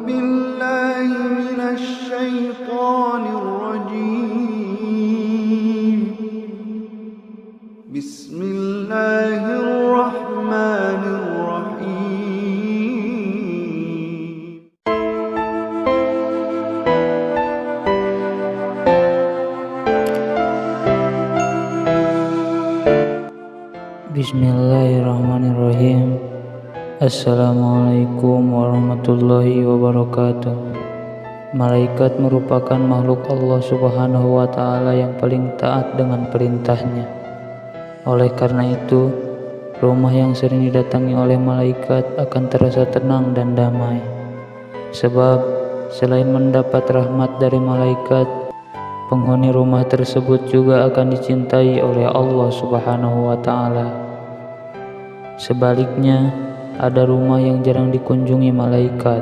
بالله من الشيطان الرجيم. بسم الله الرحمن الرحيم. Bismillahirrahmanirrahim. Assalamualaikum warahmatullahi wabarakatuh. Malaikat merupakan makhluk Allah Subhanahu wa Ta'ala yang paling taat dengan perintahnya. Oleh karena itu, rumah yang sering didatangi oleh malaikat akan terasa tenang dan damai. Sebab selain mendapat rahmat dari malaikat, penghuni rumah tersebut juga akan dicintai oleh Allah Subhanahu wa Ta'ala. Sebaliknya, ada rumah yang jarang dikunjungi malaikat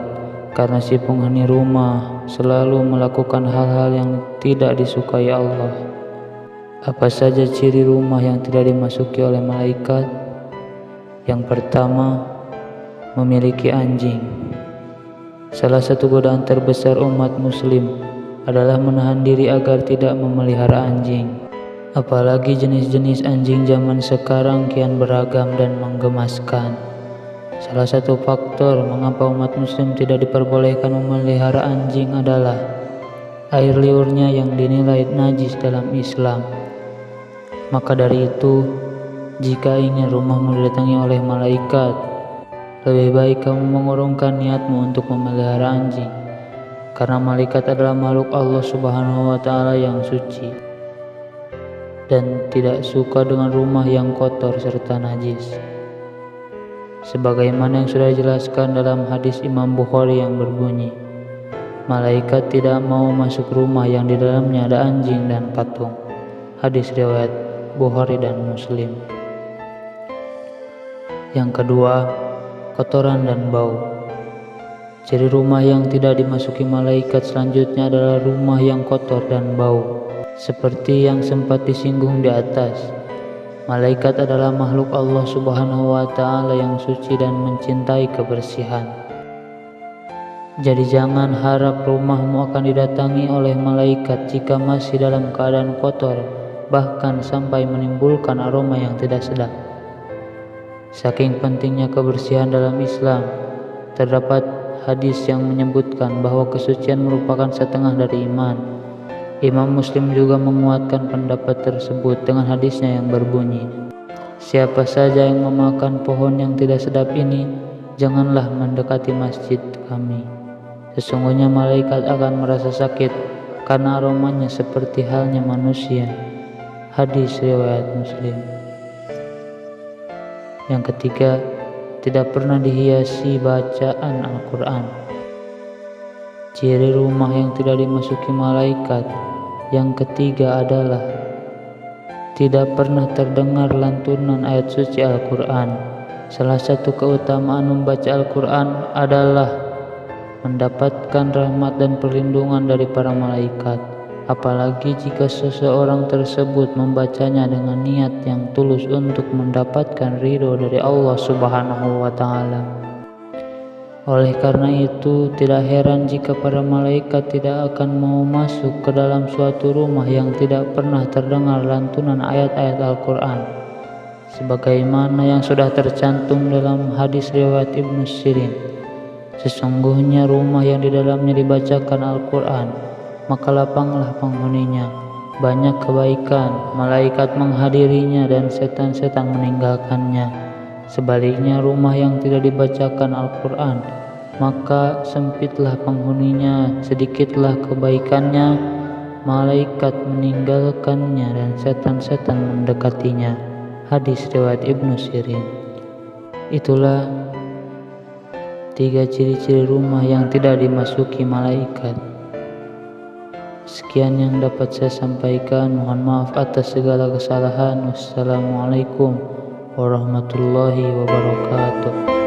karena si penghuni rumah selalu melakukan hal-hal yang tidak disukai Allah. Apa saja ciri rumah yang tidak dimasuki oleh malaikat? Yang pertama, memiliki anjing. Salah satu godaan terbesar umat muslim adalah menahan diri agar tidak memelihara anjing. Apalagi jenis-jenis anjing zaman sekarang kian beragam dan menggemaskan. Salah satu faktor mengapa umat muslim tidak diperbolehkan memelihara anjing adalah air liurnya yang dinilai najis dalam Islam. Maka dari itu, jika ingin rumahmu didatangi oleh malaikat, lebih baik kamu mengurungkan niatmu untuk memelihara anjing, karena malaikat adalah makhluk Allah Subhanahu wa Ta'ala yang suci dan tidak suka dengan rumah yang kotor serta najis. Sebagaimana yang sudah dijelaskan dalam hadis Imam Bukhari yang berbunyi, malaikat tidak mau masuk rumah yang di dalamnya ada anjing dan patung. Hadis riwayat Bukhari dan Muslim. Yang kedua, kotoran dan bau. Ciri rumah yang tidak dimasuki malaikat selanjutnya adalah rumah yang kotor dan bau. Seperti yang sempat disinggung di atas, malaikat adalah makhluk Allah Subhanahu wa Ta'ala yang suci dan mencintai kebersihan. Jadi jangan harap rumahmu akan didatangi oleh malaikat jika masih dalam keadaan kotor, bahkan sampai menimbulkan aroma yang tidak sedap. Saking pentingnya kebersihan dalam Islam, terdapat hadis yang menyebutkan bahwa kesucian merupakan setengah dari iman. Imam Muslim juga menguatkan pendapat tersebut dengan hadisnya yang berbunyi, siapa saja yang memakan pohon yang tidak sedap ini, janganlah mendekati masjid kami. Sesungguhnya malaikat akan merasa sakit karena aromanya seperti halnya manusia. Hadis riwayat Muslim. Yang ketiga, tidak pernah dihiasi bacaan Al-Quran. Ciri rumah yang tidak dimasuki malaikat yang ketiga adalah tidak pernah terdengar lantunan ayat suci Al-Quran. Salah satu keutamaan membaca Al-Quran adalah mendapatkan rahmat dan perlindungan dari para malaikat. Apalagi jika seseorang tersebut membacanya dengan niat yang tulus untuk mendapatkan ridho dari Allah Subhanahu wa Ta'ala. Oleh karena itu, tidak heran jika para malaikat tidak akan mau masuk ke dalam suatu rumah yang tidak pernah terdengar lantunan ayat-ayat Al-Quran. Sebagaimana yang sudah tercantum dalam hadis riwayat Ibnu Sirin, sesungguhnya rumah yang di dalamnya dibacakan Al-Quran, maka lapanglah penghuninya, banyak kebaikan, malaikat menghadirinya dan setan-setan meninggalkannya. Sebaliknya, rumah yang tidak dibacakan Al-Quran, maka sempitlah penghuninya, sedikitlah kebaikannya, malaikat meninggalkannya dan setan-setan mendekatinya. Hadis riwayat Ibnu Sirin. Itulah 3 ciri-ciri rumah yang tidak dimasuki malaikat. Sekian yang dapat saya sampaikan. Mohon maaf atas segala kesalahan. Wassalamualaikum warahmatullahi wabarakatuh.